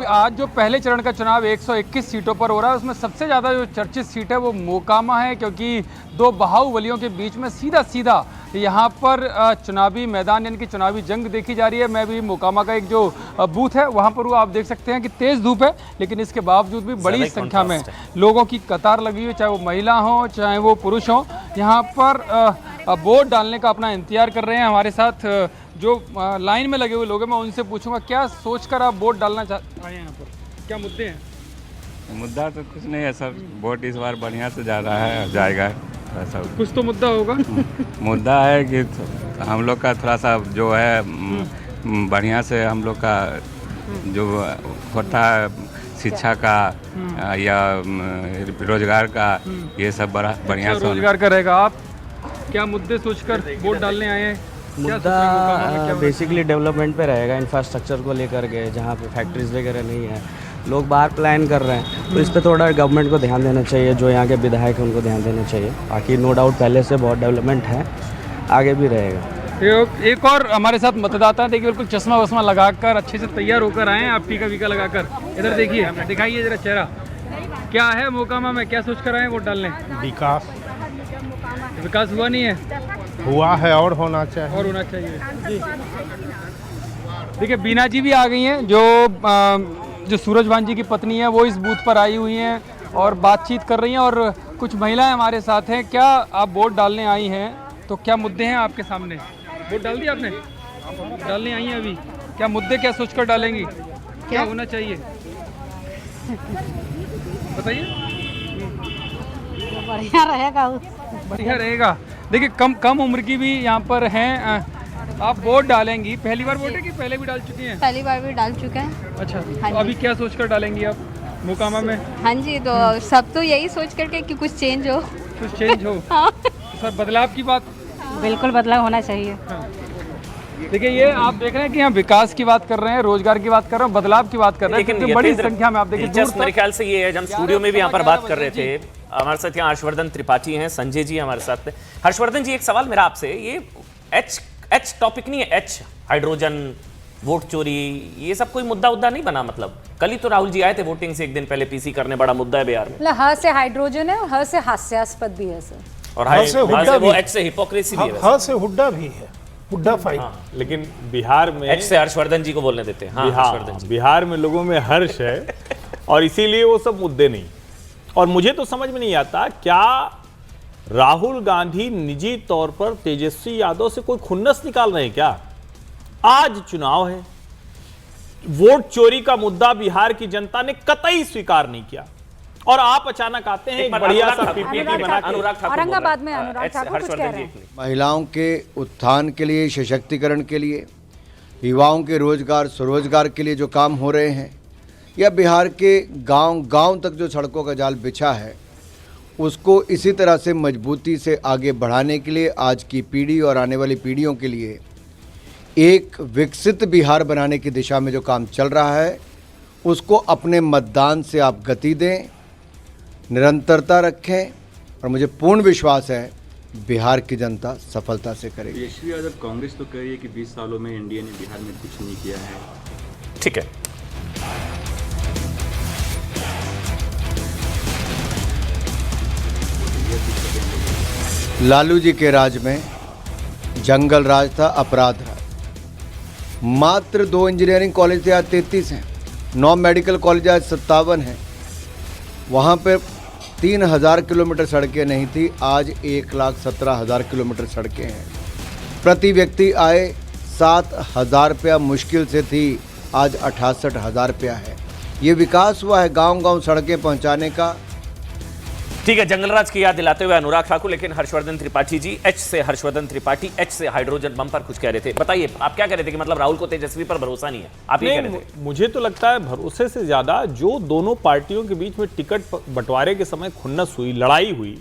आज जो पहले चरण का चुनाव 121 सीटों पर हो रहा है उसमें सबसे ज़्यादा जो चर्चित सीट है वो मोकामा है, क्योंकि दो बाहुबलियों के बीच में सीधा सीधा यहाँ पर चुनावी मैदान यानी कि चुनावी जंग देखी जा रही है। मैं भी मोकामा का एक जो बूथ है वहाँ पर आप देख सकते हैं कि तेज़ धूप है, लेकिन इसके बावजूद भी बड़ी संख्या में लोगों की कतार लगी हुई, चाहे वो महिला हो चाहे वो पुरुष हो, यहाँ पर वोट डालने का अपना इंतजार कर रहे हैं। हमारे साथ जो लाइन में लगे हुए लोग हैं मैं उनसे पूछूंगा क्या सोचकर आप वोट डालना चाहते हैं, यहाँ पर क्या मुद्दे हैं? मुद्दा तो कुछ नहीं है सर, वोट इस बार बढ़िया से जा रहा है, जाएगा ऐसा। कुछ तो मुद्दा होगा। मुद्दा है कि हम लोग का थोड़ा सा जो है बढ़िया से हम लोग का जो होता है शिक्षा का या रोजगार का, ये सब बढ़िया से रोजगार का रहेगा। आप क्या मुद्दे सोचकर वोट डालने आए हैं? मुद्दा बेसिकली डेवलपमेंट पे रहेगा, इंफ्रास्ट्रक्चर को लेकर के, जहाँ पे फैक्ट्रीज वगैरह नहीं है, लोग बाहर प्लान कर रहे हैं, तो इस पे थोड़ा गवर्नमेंट को ध्यान देना चाहिए, जो यहाँ के विधायक हैं उनको ध्यान देना चाहिए। बाकी नो डाउट पहले से बहुत डेवलपमेंट है, आगे भी रहेगा। एक और हमारे साथ मतदाता है, देखिए बिल्कुल चश्मा वश्मा लगाकर अच्छे से तैयार होकर आए हैं, आप टीका वीका लगाकर। इधर देखिए, दिखाइए जरा चेहरा, क्या है मोकामा में, क्या सोच कर आए वोट डालने? विकास हुआ नहीं है? हुआ है और होना चाहिए, और होना चाहिए जी। देखिए बीना जी भी आ गई हैं, जो सूरजभान जी की पत्नी है, वो इस बूथ पर आई हुई हैं और बातचीत कर रही हैं, और कुछ महिलाएं हमारे साथ हैं। क्या आप वोट डालने आई हैं, तो क्या मुद्दे हैं आपके सामने? वोट डाल दिया आपने? डालने आई हैं अभी, क्या मुद्दे क्या सोचकर डालेंगी, क्या होना चाहिए बताइए? बढ़िया रहेगा, बढ़िया रहेगा। देखिए कम उम्र की भी यहाँ पर हैं, आप वोट डालेंगी, पहली बार वोट है कि पहले भी डाल चुकी हैं? पहली बार भी डाल चुके हैं। अच्छा, हाँ तो अभी क्या सोचकर डालेंगी आप मोकामा में? हाँ जी, तो सब तो यही सोच करके कि कुछ चेंज हो। कुछ चेंज हो। हाँ। तो सर बदलाव की बात, बिल्कुल बदलाव होना चाहिए। हाँ। देखिए ये आप देख रहे हैं कि यहाँ विकास की बात कर रहे हैं, रोजगार की बात कर रहे हैं, बदलाव की बात कर रहे हैं, क्योंकि बड़ी संख्या में आप देखिए मेरे ख्याल से ये है, हम स्टूडियो में भी यहाँ पर बात कर रहे थे, हमारे साथ यहाँ हर्षवर्धन त्रिपाठी हैं, संजय जी हमारे साथ। हर्षवर्धन जी, एक सवाल मेरा आपसे, ये एच टॉपिक नहीं है, एच हाइड्रोजन, वोट चोरी, ये सब कोई मुद्दा उद्दा नहीं बना? मतलब कल ही तो राहुल जी आए थे वोटिंग से एक दिन पहले, पीसी करने, बड़ा मुद्दा है बिहार में। ह से हाइड्रोजन है और ह से हास्यास्पद भी है सर, और वो एच से हिपोक्रेसी भी है, ह से हुड्डा भी है, हुड्डा फाइट। लेकिन बिहार में एच से हर्षवर्धन जी को बोलने देते हैं। हाँ, हर्षवर्धन जी, बिहार में लोगों में हर्ष है और इसीलिए वो सब मुद्दे नहीं। और मुझे तो समझ में नहीं आता, क्या राहुल गांधी निजी तौर पर तेजस्वी यादव से कोई खुन्नस निकाल रहे हैं क्या? आज चुनाव है, वोट चोरी का मुद्दा बिहार की जनता ने कतई स्वीकार नहीं किया, और आप अचानक आते हैं एक बढ़िया सा पीपीटी बना के। औरंगाबाद में अनुराग ठाकुर कुछ कह रहे हैं। महिलाओं के उत्थान के लिए, सशक्तिकरण के लिए, युवाओं के रोजगार स्वरोजगार के लिए जो काम हो रहे हैं, या बिहार के गांव तक जो सड़कों का जाल बिछा है, उसको इसी तरह से मजबूती से आगे बढ़ाने के लिए, आज की पीढ़ी और आने वाली पीढ़ियों के लिए एक विकसित बिहार बनाने की दिशा में जो काम चल रहा है, उसको अपने मतदान से आप गति दें, निरंतरता रखें, और मुझे पूर्ण विश्वास है बिहार की जनता सफलता से करेगी। तेजस्वी यादव कांग्रेस तो कह रही है कि 20 सालों में एनडीए ने बिहार में कुछ नहीं किया है। ठीक है, लालू जी के राज में जंगल राज था, अपराध राज। मात्र 2 इंजीनियरिंग कॉलेज थे, आज 33 हैं। 9 मेडिकल कॉलेज आज 57 हैं। वहाँ पर 3000 किलोमीटर सड़कें नहीं थी, आज 1,17,000 किलोमीटर सड़कें हैं। प्रति व्यक्ति आय 7,000 रुपया मुश्किल से थी, आज 68,000 रुपया है। ये विकास हुआ है गांव-गांव सड़कें पहुंचाने का। ठीक है, जंगलराज की याद दिलाते हुए अनुराग ठाकुर। लेकिन हर्षवर्धन त्रिपाठी जी, एच से हर्षवर्धन त्रिपाठी, एच से हाइड्रोजन बम पर कुछ कह रहे थे, बताइए आप क्या कह रहे थे? कि मतलब राहुल को तेजस्वी पर भरोसा नहीं है, आप ये कह रहे थे? मुझे तो लगता है भरोसे से ज्यादा जो दोनों पार्टियों के बीच में टिकट बंटवारे के समय खुन्नस हुई, लड़ाई हुई,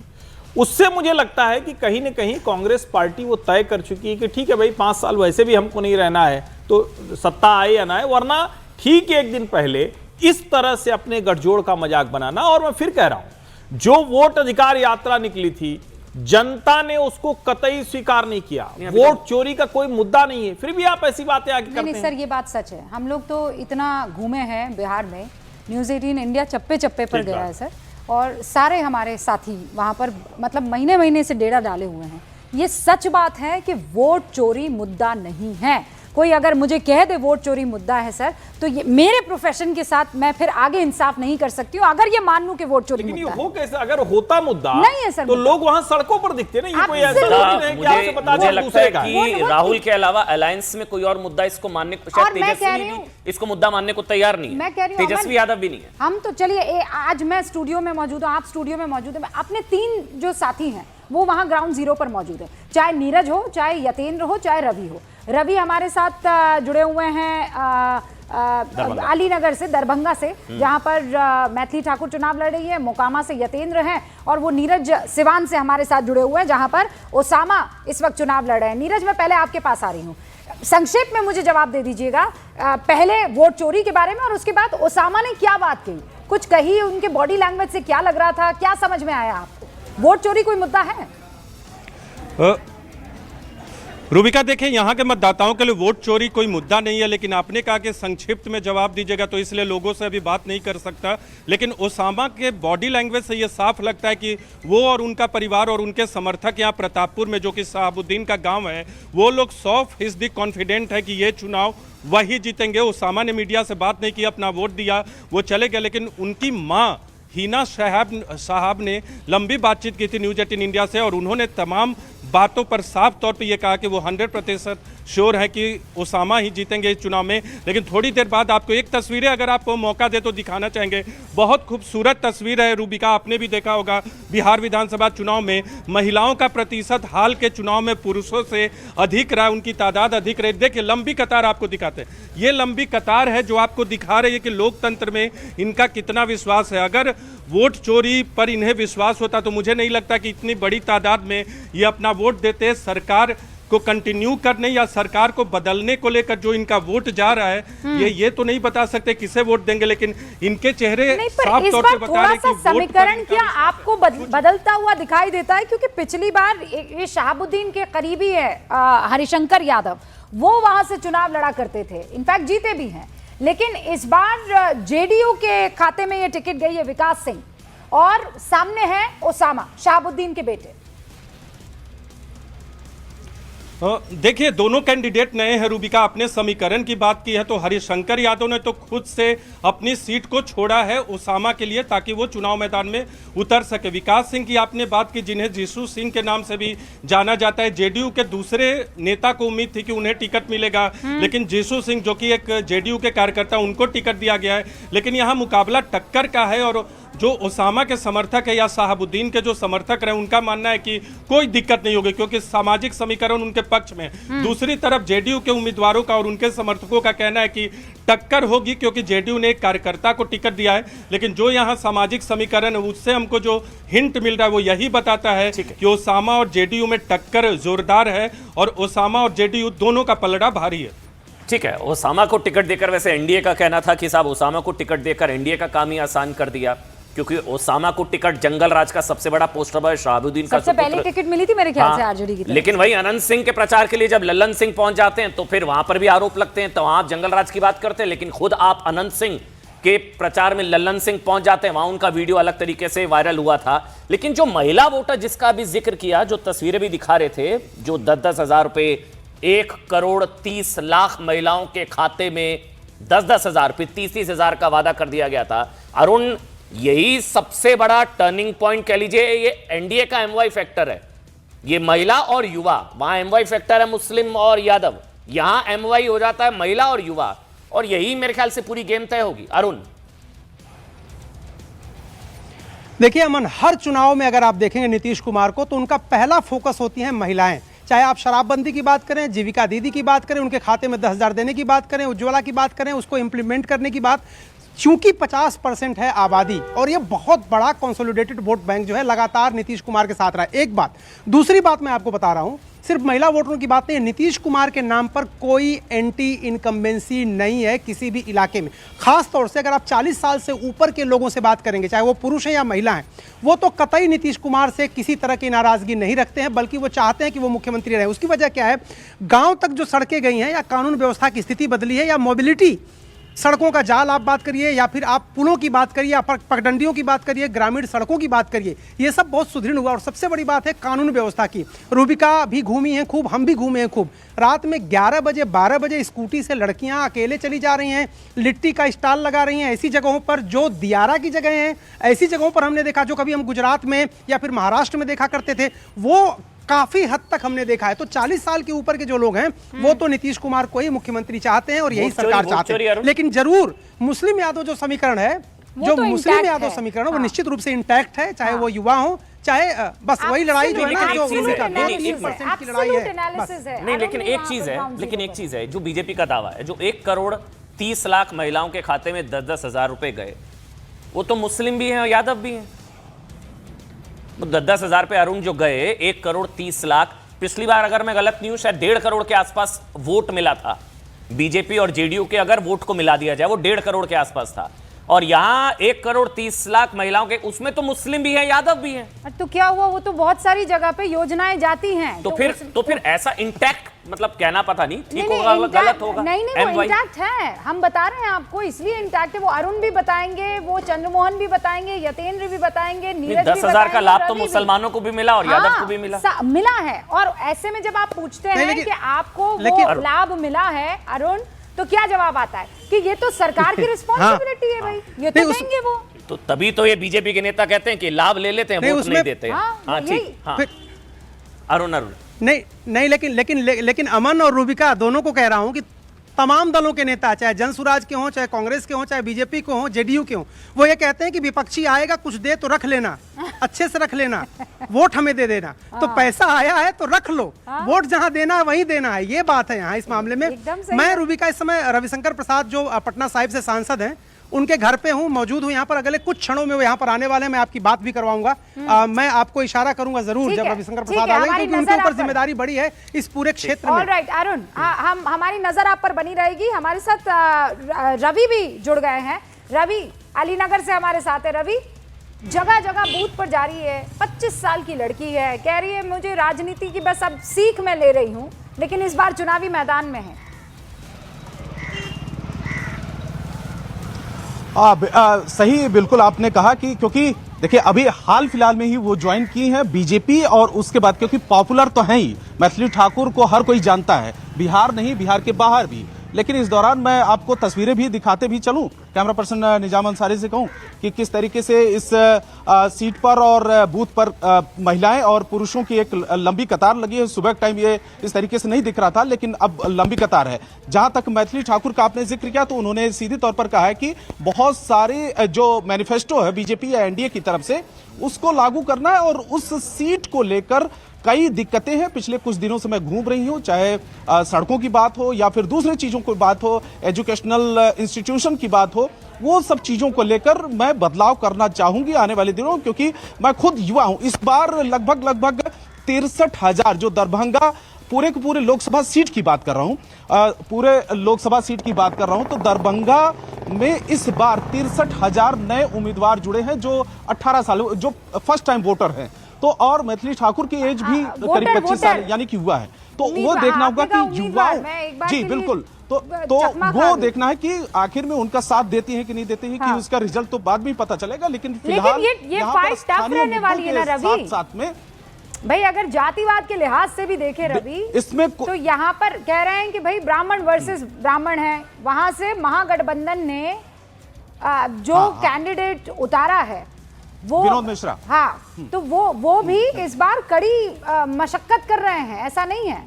उससे मुझे लगता है कि कहीं ना कहीं कांग्रेस पार्टी वो तय कर चुकी है कि ठीक है भाई, 5 साल वैसे भी हमको नहीं रहना है, तो सत्ता आए या ना आए, वरना ठीक 1 दिन पहले इस तरह से अपने गठजोड़ का मजाक बनाना। और मैं फिर कह रहा हूं, जो वोट अधिकार यात्रा निकली थी, जनता ने उसको कतई स्वीकार नहीं किया। वोट चोरी का कोई मुद्दा नहीं है, फिर भी आप ऐसी बातें आगे करते हैं। नहीं सर, ये बात सच है। हम लोग तो इतना घूमे हैं बिहार में, न्यूज़ 18 इंडिया चप्पे चप्पे पर गया है सर, और सारे हमारे साथी वहाँ पर मतलब महीने महीने से डेरा डाले हुए हैं। ये सच बात है कि वोट चोरी मुद्दा नहीं है। कोई अगर मुझे कह दे वोट चोरी मुद्दा है सर, तो ये मेरे प्रोफेशन के साथ मैं फिर आगे इंसाफ नहीं कर सकती हूँ अगर ये मान लूं कि वोट चोरी मुद्दा है। हो कैसे? अगर होता मुद्दा नहीं है सर, तो लोग वहां सड़कों पर दिखते ना। ये कोई ऐसा नहीं है कि आपसे बता मुझे दें लगता है दूसरे का कि राहुल के अलावा अलायंस में कोई और मुद्दा इसको मानने को, शायद तेजस्वी भी इसको मुद्दा मानने को तैयार नहीं है। मैं कह रही हूं तेजस्वी यादव भी नहीं है। हम तो चलिए आज मैं स्टूडियो में मौजूद हूँ, आप स्टूडियो में मौजूद हैं, अपने 3 जो साथी हैं वो वहाँ ग्राउंड जीरो पर मौजूद है, चाहे नीरज हो, चाहे यतेंद्र हो, चाहे रवि हो। रवि हमारे साथ जुड़े हुए हैं अलीनगर से, दरभंगा से, जहां पर मैथिली ठाकुर चुनाव लड़ रही है। मोकामा से यतेंद्र हैं, और वो नीरज सिवान से हमारे साथ जुड़े हुए हैं, जहां पर ओसामा इस वक्त चुनाव लड़ रहे हैं। नीरज, मैं पहले आपके पास आ रही हूँ, संक्षेप में मुझे जवाब दे दीजिएगा पहले वोट चोरी के बारे में, और उसके बाद ओसामा ने क्या बात कही, कुछ कही, उनके बॉडी लैंग्वेज से क्या लग रहा था, क्या समझ में आया आपको? वोट चोरी कोई मुद्दा है? रूबिका, देखें, यहाँ के मतदाताओं के लिए वोट चोरी कोई मुद्दा नहीं है, लेकिन आपने कहा कि संक्षिप्त में जवाब दीजिएगा, तो इसलिए लोगों से अभी बात नहीं कर सकता। लेकिन ओसामा के बॉडी लैंग्वेज से ये साफ लगता है कि वो और उनका परिवार और उनके समर्थक यहाँ प्रतापपुर में, जो कि शहाबुद्दीन का गांव है, वो लोग 100% कॉन्फिडेंट है कि ये चुनाव वही जीतेंगे। ओसामा ने मीडिया से बात नहीं की, अपना वोट दिया, वो चले गए। लेकिन उनकी माँ हिना साहब ने लंबी बातचीत की थी न्यूज़ 18 इंडिया से, और उन्होंने तमाम बातों पर साफ तौर पे ये कहा कि वो 100% श्योर है कि ओसामा ही जीतेंगे इस चुनाव में। लेकिन थोड़ी देर बाद आपको एक तस्वीरें, अगर आपको मौका दे तो दिखाना चाहेंगे। बहुत खूबसूरत तस्वीर है रूबिका, आपने भी देखा होगा बिहार विधानसभा चुनाव में महिलाओं का प्रतिशत हाल के चुनाव में पुरुषों से अधिक रहा, उनकी तादाद अधिक रही। देखिए, लंबी कतार आपको दिखाते हैं, ये लंबी कतार है जो आपको दिखा रही है कि लोकतंत्र में इनका कितना विश्वास है। अगर वोट चोरी पर इन्हें विश्वास होता तो मुझे नहीं लगता कि इतनी बड़ी तादाद में ये अपना वोट देते। सरकार को कंटिन्यू करने या सरकार को बदलने को लेकर जो इनका वोट जा रहा है, ये तो नहीं बता सकते किसे वोट देंगे, लेकिन इनके चेहरे साफ तौर पे बता रहे हैं कि समीकरण क्या आपको बदलता हुआ दिखाई देता है? क्योंकि पिछली बार ये शहाबुद्दीन के करीबी है हरिशंकर यादव, वो वहां से चुनाव लड़ा करते थे, इनफैक्ट जीते भी हैं। लेकिन इस बार जेडीयू के खाते में ये टिकट गई है विकास सिंह, और सामने है ओसामा, शहाबुद्दीन के बेटे। देखिए, दोनों कैंडिडेट नए हैं रूबिका। आपने समीकरण की बात की है तो हरिशंकर यादव ने तो खुद से अपनी सीट को छोड़ा है ओसामा के लिए, ताकि वो चुनाव मैदान में उतर सके। विकास सिंह की आपने बात की, जिन्हें जीशु सिंह के नाम से भी जाना जाता है। जेडीयू के दूसरे नेता को उम्मीद थी कि उन्हें टिकट मिलेगा, लेकिन जीशु सिंह जो कि एक जेडीयू के कार्यकर्ता, उनको टिकट दिया गया है। लेकिन यहाँ मुकाबला टक्कर का है, और जो ओसामा के समर्थक है या शहाबुद्दीन के जो समर्थक रहे, उनका मानना है कि कोई दिक्कत नहीं होगी क्योंकि सामाजिक समीकरण उनके पक्ष में। दूसरी तरफ जेडीयू के उम्मीदवारों का और उनके समर्थकों का कहना है कि टक्कर होगी, क्योंकि जेडीयू ने एक कार्यकर्ता को टिकट दिया है। लेकिन जो यहाँ सामाजिक समीकरण है उससे हमको जो हिंट मिल रहा है वो यही बताता है कि ओसामा और जेडीयू में टक्कर जोरदार है, और ओसामा और जेडीयू दोनों का पलड़ा भारी है। ठीक है, ओसामा को टिकट देकर, वैसे एनडीए का कहना था कि साहब ओसामा को टिकट देकर एनडीए का काम ही आसान कर दिया, क्योंकि ओसामा को टिकट जंगल राज का सबसे बड़ा पोस्टर बॉय शहाबुद्दीन का सबसे पहले टिकट मिली थी मेरे ख्याल से आरजेडी की तरफ। लेकिन वही अनंत सिंह के प्रचार के लिए जब लल्लन सिंह पहुंच जाते हैं तो फिर वहां पर भी आरोप लगते हैं, तो आप जंगल राज की बात करते हैं, लेकिन खुद आप अनंत सिंह के प्रचार में लल्लन सिंह पहुंच जाते हैं, वहां उनका वीडियो अलग तरीके से वायरल हुआ था। लेकिन जो महिला वोटर जिसका भी जिक्र किया, जो तस्वीरें भी दिखा रहे थे, जो 10-10 हजार रुपए 1,30,00,000 महिलाओं के खाते में 10-10 हजार, फिर 30-30 हजार का वादा कर दिया गया था। अरुण, यही सबसे बड़ा टर्निंग पॉइंट कह लीजिए, ये एनडीए का एमवाई फैक्टर है। ये महिला और युवा, वहां एमवाई फैक्टर है मुस्लिम और यादव, यहां एमवाई हो जाता है महिला और युवा, और यही मेरे ख्याल से पूरी गेम तय होगी। अरुण, देखिए अमन, हर चुनाव में अगर आप देखेंगे नीतीश कुमार को तो उनका पहला फोकस होती हैं महिलाएं। चाहे आप शराबबंदी की बात करें, जीविका दीदी की बात करें, उनके खाते में 10,000 देने की बात करें, उज्ज्वला की बात करें, उसको इंप्लीमेंट करने की बात, चूंकि 50% है आबादी और ये बहुत बड़ा कंसोलिडेटेड वोट बैंक जो है लगातार नीतीश कुमार के साथ रहा है। एक बात, दूसरी बात मैं आपको बता रहा हूं सिर्फ महिला वोटरों की बात नहीं है, नीतीश कुमार के नाम पर कोई एंटी इनकम्बेंसी नहीं है किसी भी इलाके में। खास तौर से अगर आप 40 साल से ऊपर के लोगों से बात करेंगे, चाहे वो पुरुष हैं या महिला हैं, वो तो कतई नीतीश कुमार से किसी तरह की नाराजगी नहीं रखते हैं, बल्कि वो चाहते हैं कि वो मुख्यमंत्री रहे। उसकी वजह क्या है? गांव तक जो सड़कें गई हैं, या कानून व्यवस्था की स्थिति बदली है, या मोबिलिटी, सड़कों का जाल आप बात करिए, या फिर आप पुलों की बात करिए, या पगडंडियों की बात करिए, ग्रामीण सड़कों की बात करिए, ये सब बहुत सुदृढ़ हुआ। और सबसे बड़ी बात है कानून व्यवस्था की। रूबिका भी घूमी हैं खूब, हम भी घूमे हैं खूब। रात में 11 बजे 12 बजे स्कूटी से लड़कियां अकेले चली जा रही हैं, लिट्टी का स्टॉल लगा रही हैं ऐसी जगहों पर जो दियारा की जगह हैं, ऐसी जगहों पर हमने देखा जो कभी हम गुजरात में या फिर महाराष्ट्र में देखा करते थे, वो काफी हद तक हमने देखा है। तो 40 साल के ऊपर के जो लोग हैं वो तो नीतीश कुमार को ही मुख्यमंत्री चाहते हैं और यही सरकार चाहते हैं। लेकिन जरूर मुस्लिम यादव जो समीकरण है, जो मुस्लिम यादव समीकरण, वो निश्चित रूप से इंटैक्ट है, चाहे वो युवा हो, चाहे बस वही लड़ाई जो है ना, जो 2% की लड़ाई है। नहीं, लेकिन एक चीज है जो बीजेपी का दावा है, जो 1 करोड़ 30 लाख महिलाओं के खाते में 10-10 हजार रुपए गए, वो तो मुस्लिम भी हैं और यादव भी हैं। 10-10 हजार पे अरुण जो गए, 1 करोड़ 30 लाख, पिछली बार अगर मैं गलत नहीं हूं शायद 1.5 करोड़ के आसपास वोट मिला था बीजेपी और जेडीयू के, अगर वोट को मिला दिया जाए वो 1.5 करोड़ के आसपास था। और यहाँ 1 करोड़ 30 लाख महिलाओं के, उसमें तो मुस्लिम भी हैं, यादव भी हैं। तो क्या हुआ? वो तो बहुत सारी जगह पे योजनाएं जाती हैं। तो फिर ऐसा इंटैक्ट, मतलब कहना पता नहीं ठीक होगा गलत होगा। नहीं, वो इंटैक्ट है, हम बता रहे हैं आपको, इसलिए इंटैक्ट है। वो अरुण भी बताएंगे, वो चंद्रमोहन भी बताएंगे, यतेंद्र भी बताएंगे, नीरज 10 हजार का लाभ तो मुसलमानों को भी मिला और यादव को भी मिला है। और ऐसे में जब आप पूछते हैं कि आपको वो लाभ मिला है अरुण, तो क्या जवाब आता है कि ये तो सरकार की रिस्पॉन्सिबिलिटी है भाई, ये तो देंगे वो। तो तभी तो ये बीजेपी के नेता कहते हैं कि लाभ ले लेते हैं, वोट नहीं देते हैं। हाँ ठीक, अरुण नहीं, लेकिन अमन और रूबिका दोनों को कह रहा हूं कि तमाम दलों के नेता, चाहे जनसुराज के हों, चाहे कांग्रेस के हों, चाहे बीजेपी के हों, जेडीयू के हों, वो ये कहते हैं कि विपक्षी आएगा कुछ दे तो रख लेना, अच्छे से रख लेना, वोट हमें दे देना। तो पैसा आया है तो रख लो, वोट जहां देना है वहीं देना है, ये बात है यहाँ इस मामले में। मैं रूबिका इस समय रविशंकर प्रसाद जो पटना साहिब से सांसद हैं, उनके घर पे हूँ, मौजूद हूँ यहाँ पर। अगले कुछ क्षणों में वो यहाँ पर आने वाले हैं, मैं आपकी बात भी करवाऊंगा। मैं आपको इशारा करूंगा जरूर जब रविशंकर प्रसाद आएंगे, क्योंकि उनके ऊपर जिम्मेदारी बड़ी है इस पूरे क्षेत्र में। ऑलराइट अरुण, हम हमारी नजर आप पर बनी रहेगी। हमारे साथ रवि भी जुड़ गए हैं। रवि अलीनगर से हमारे साथ है। रवि, जगह जगह बूथ पर जा रही है, 25 साल की लड़की है, कह रही है मुझे राजनीति की बस अब सीख मैं ले रही हूँ, लेकिन इस बार चुनावी मैदान में है। सही बिल्कुल आपने कहा कि क्योंकि देखिए अभी हाल फिलहाल में ही वो ज्वाइन की है बीजेपी, और उसके बाद क्योंकि पॉपुलर तो है ही, मैथिली ठाकुर को हर कोई जानता है, बिहार नहीं बिहार के बाहर भी। लेकिन इस दौरान मैं आपको तस्वीरें भी दिखाते भी चलूं, कैमरा पर्सन निजाम अंसारी से कहूं कि किस तरीके से इस सीट पर और बूथ पर महिलाएं और पुरुषों की एक लंबी कतार लगी है। सुबह टाइम ये इस तरीके से नहीं दिख रहा था, लेकिन अब लंबी कतार है। जहां तक मैथिली ठाकुर का आपने जिक्र किया, तो उन्होंने सीधे तौर पर कहा है कि बहुत सारे जो मैनिफेस्टो है बीजेपी या एनडीए की तरफ से, उसको लागू करना है, और उस सीट को लेकर कई दिक्कतें हैं। पिछले कुछ दिनों से मैं घूम रही हूं, चाहे सड़कों की बात हो या फिर दूसरी चीजों की बात हो, एजुकेशनल इंस्टीट्यूशन की बात हो, वो सब चीजों को लेकर मैं बदलाव करना चाहूंगी आने वाले दिनों, क्योंकि मैं खुद युवा हूं। इस बार लगभग 63,000 जो दरभंगा पूरे के पूरे लोकसभा सीट की बात कर रहा हूं, पूरे लोकसभा सीट की बात कर रहा हूं, तो दरभंगा में इस बार 63,000 नए उम्मीदवार जुड़े हैं जो 18 साल, जो फर्स्ट टाइम वोटर हैं। तो और मैथिली ठाकुर की एज भी करीब 25 साल यानी कि युवा है। तो वो देखना होगा कि युवाओं, जी बिल्कुल, तो वो देखना है कि आखिर में उनका साथ देती है कि नहीं देती है, कि उसका रिजल्ट तो बाद में पता चलेगा। लेकिन फिलहाल ये फाइट टफ रहने वाली है ना रवि, साथ में भाई अगर जातिवाद के लिहाज से भी देखें रवि, इसमें तो यहाँ पर कह रहे हैं कि भाई ब्राह्मण वर्सेस ब्राह्मण है। वहां से महागठबंधन ने जो कैंडिडेट उतारा है वो विनोद मिश्रा, हाँ, तो वो भी इस बार कड़ी मशक्कत कर रहे हैं, ऐसा नहीं है।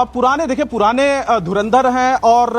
पुराने देखिए, पुराने धुरंधर हैं और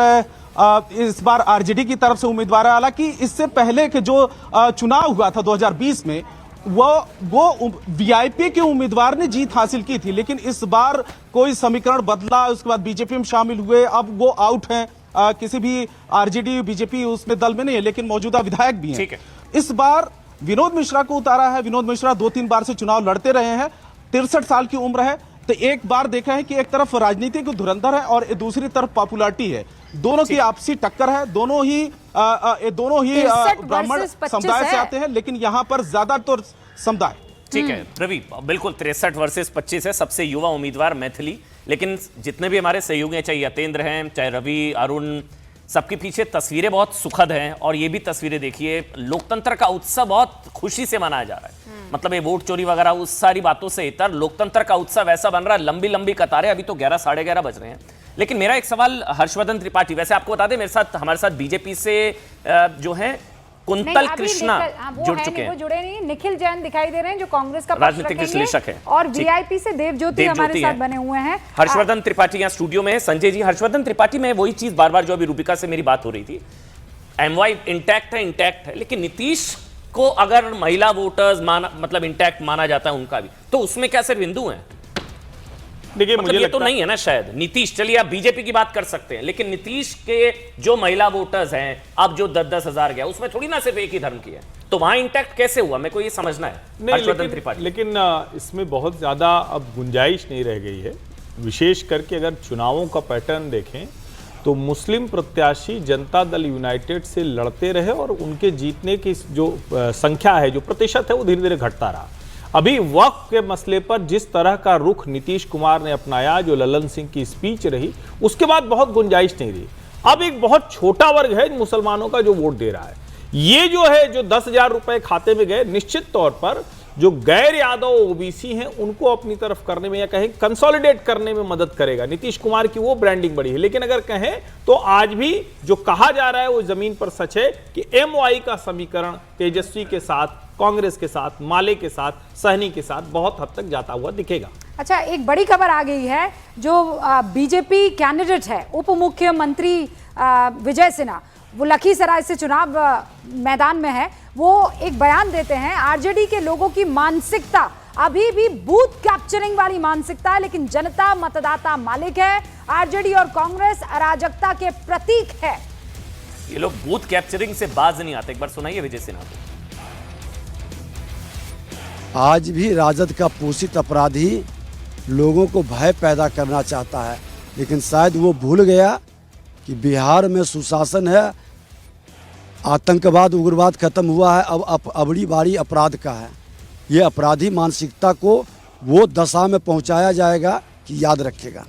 इस बार आरजेडी की तरफ से उम्मीदवार है। हालांकि इससे पहले के जो चुनाव हुआ था 2020 में, वो वीआईपी के उम्मीदवार ने जीत हासिल की थी, लेकिन इस बार कोई समीकरण बदला, उसके बाद बीजेपी में शामिल हुए, अब वो आउट हैं। किसी भी आरजेडी बीजेपी उसमें दल में नहीं है, लेकिन मौजूदा विधायक भी हैं। इस बार विनोद मिश्रा को उतारा है। विनोद मिश्रा 2-3 बार से चुनाव लड़ते रहे हैं। 63 साल की उम्र है। तो एक बार देखा है कि एक तरफ राजनीतिक धुरंधर है और दूसरी तरफ पॉपुलैरिटी है, दोनों की आपसी टक्कर है। दोनों ही ब्राह्मण समुदाय से आते हैं, लेकिन यहाँ पर ज्यादातर समुदाय। ठीक है रवि, बिल्कुल 63 वर्सेस 25 है, सबसे युवा उम्मीदवार मैथिली। लेकिन जितने भी हमारे सहयोगी हैं, चाहे यतेंद्र हैं, चाहे रवि, अरुण, सबके पीछे तस्वीरें बहुत सुखद हैं। और ये भी तस्वीरें देखिए, लोकतंत्र का उत्सव बहुत खुशी से मनाया जा रहा है। मतलब ये वोट चोरी वगैरह उस सारी बातों से इतर लोकतंत्र का उत्सव ऐसा बन रहा है, लंबी लंबी कतारें। अभी तो 11 साढ़े 11 बज रहे हैं। लेकिन मेरा एक सवाल हर्षवर्धन त्रिपाठी, वैसे आपको बता दें मेरे साथ हमारे साथ बीजेपी से जो है कुंतल कृष्णा जुड़ चुके हैं। वो जुड़े नहीं, निखिल जैन दिखाई दे रहे हैं जो कांग्रेस का राजनीतिक विश्लेषक है, और वीआईपी से देवज्योति हमारे साथ बने हुए हैं। हर्षवर्धन त्रिपाठी यहाँ स्टूडियो में है। संजय जी, हर्षवर्धन त्रिपाठी में वही चीज बार बार जो अभी रूबिका से मेरी बात हो रही थी, एमवाई इंटैक्ट है, लेकिन नीतीश को अगर महिला वोटर्स मतलब इंटैक्ट माना जाता है उनका भी, तो उसमें क्या सिर्फ हिंदू हैं? देखिए मतलब ये तो नहीं है ना शायद। नीतीश, चलिए आप बीजेपी की बात कर सकते हैं, लेकिन नीतीश के जो महिला वोटर्स हैं अब जो 10-10 हजार गया, उसमें थोड़ी ना सिर्फ एक ही धर्म की है, तो वहां इंटैक्ट कैसे हुआ? मेरे को ये समझना है। नहीं, लेकिन इसमें बहुत ज्यादा अब गुंजाइश नहीं रह गई है। विशेष करके अगर चुनावों का पैटर्न देखें तो मुस्लिम प्रत्याशी जनता दल यूनाइटेड से लड़ते रहे और उनके जीतने की जो संख्या है, जो प्रतिशत है, वो धीरे धीरे घटता रहा। अभी वक्फ के मसले पर जिस तरह का रुख नीतीश कुमार ने अपनाया, जो ललन सिंह की स्पीच रही, उसके बाद बहुत गुंजाइश नहीं रही। अब एक बहुत छोटा वर्ग है मुसलमानों का जो वोट दे रहा है। ये जो है, जो 10,000 रुपए खाते में गए, निश्चित तौर पर जो गैर यादव ओबीसी हैं उनको अपनी तरफ करने में, या कहें कंसोलिडेट करने में मदद करेगा। नीतीश कुमार की वो ब्रांडिंग बड़ी है। लेकिन अगर कहें तो आज भी जो कहा जा रहा है वो जमीन पर सच है कि एमवाई का समीकरण तेजस्वी के साथ, कांग्रेस के साथ, माले के साथ, सहनी के साथ बहुत हद तक जाता हुआ दिखेगा। अच्छा, एक बड़ी खबर आ गई है। जो बीजेपी कैंडिडेट है उप मुख्यमंत्री विजय सिन्हा, वो लखीसराय से चुनाव मैदान में है। वो एक बयान देते हैं, आरजेडी के लोगों की मानसिकता अभी भी बूथ कैप्चरिंग वाली मानसिकता है, लेकिन जनता मतदाता मालिक है। आरजेडी और कांग्रेस अराजकता के प्रतीक है। ये लोग बूथ कैप्चरिंग से बाज नहीं आते। एक बार सुनाइए विजय सिन्हा को। आज भी राजद का पोषित अपराधी लोगों को भय पैदा करना चाहता है, लेकिन शायद वो भूल गया कि बिहार में सुशासन है, आतंकवाद उग्रवाद खत्म हुआ है, अब अबड़ी बारी अपराध का है। ये अपराधी मानसिकता को वो दशा में पहुंचाया जाएगा कि याद रखेगा।